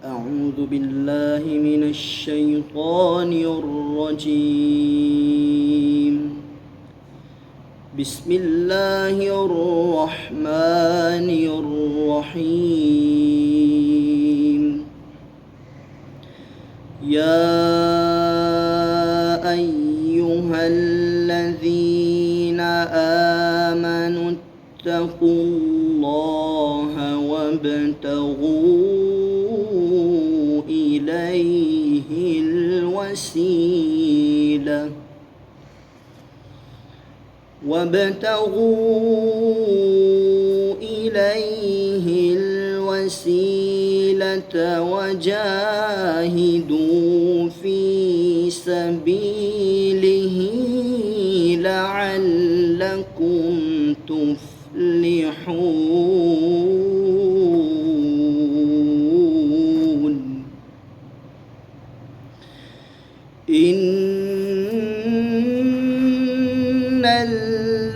أعوذ بالله من الشيطان الرجيم. بسم الله الرحمن الرحيم. يا أيها الذين آمنوا اتقوا الله وابتغوا إليه الوسيلة وجاهدوا في سبيله لعلكم تفلحون. إن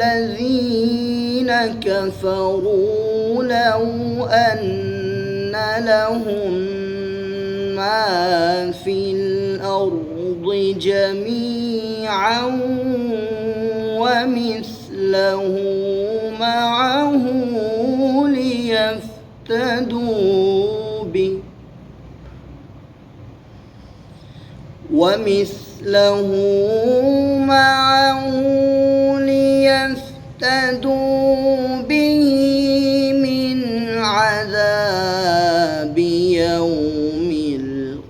الذين كفروا لو أن لهم ما في الأرض جميعا ومثله معه ليفتدوا به من عذاب يوم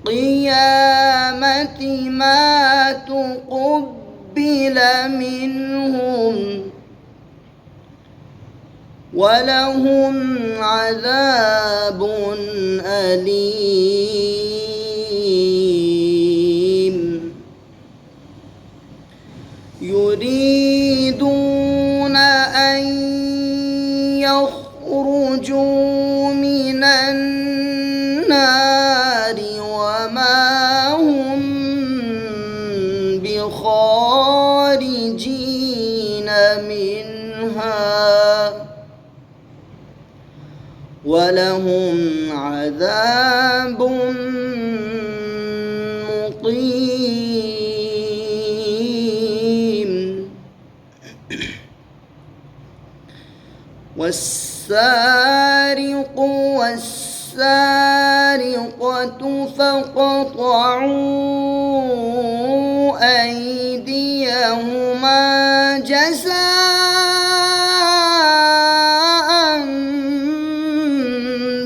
القيامة ما تقبل منهم ولهم عذاب أليم. يريدون أن يخرجوا من النار وما هم بخارجين منها ولهم عذاب مقيم. والسارق والسارقة فاقطعوا أيديهما جزاء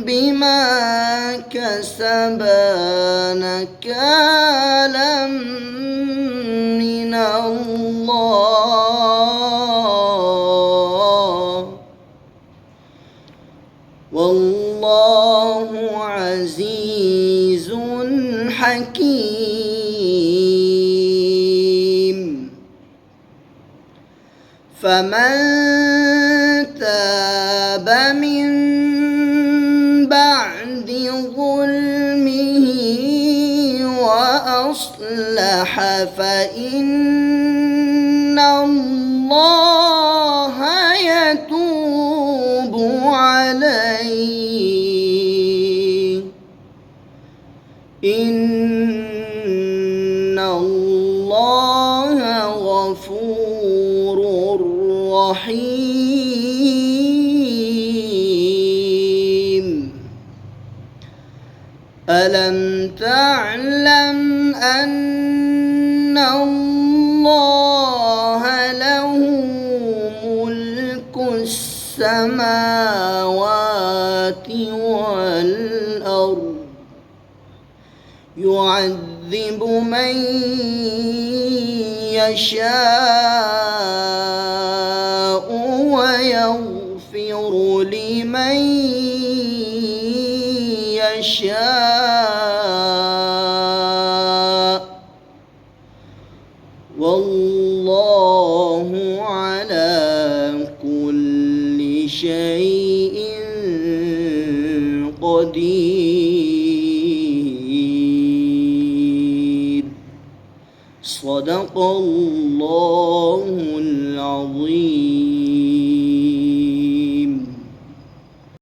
بما كسبا نكالا من الله والله عزيز حكيم. فمن تاب من بعد ظلمه وأصلح فإن الله يتوب عليه. إن الله غفور رحيم. ألم تعلم أن الله له ملك السماوات والأرض يعذب من يشاء ويغفر لمن يشاء والله على كل شيء قدير. صدق الله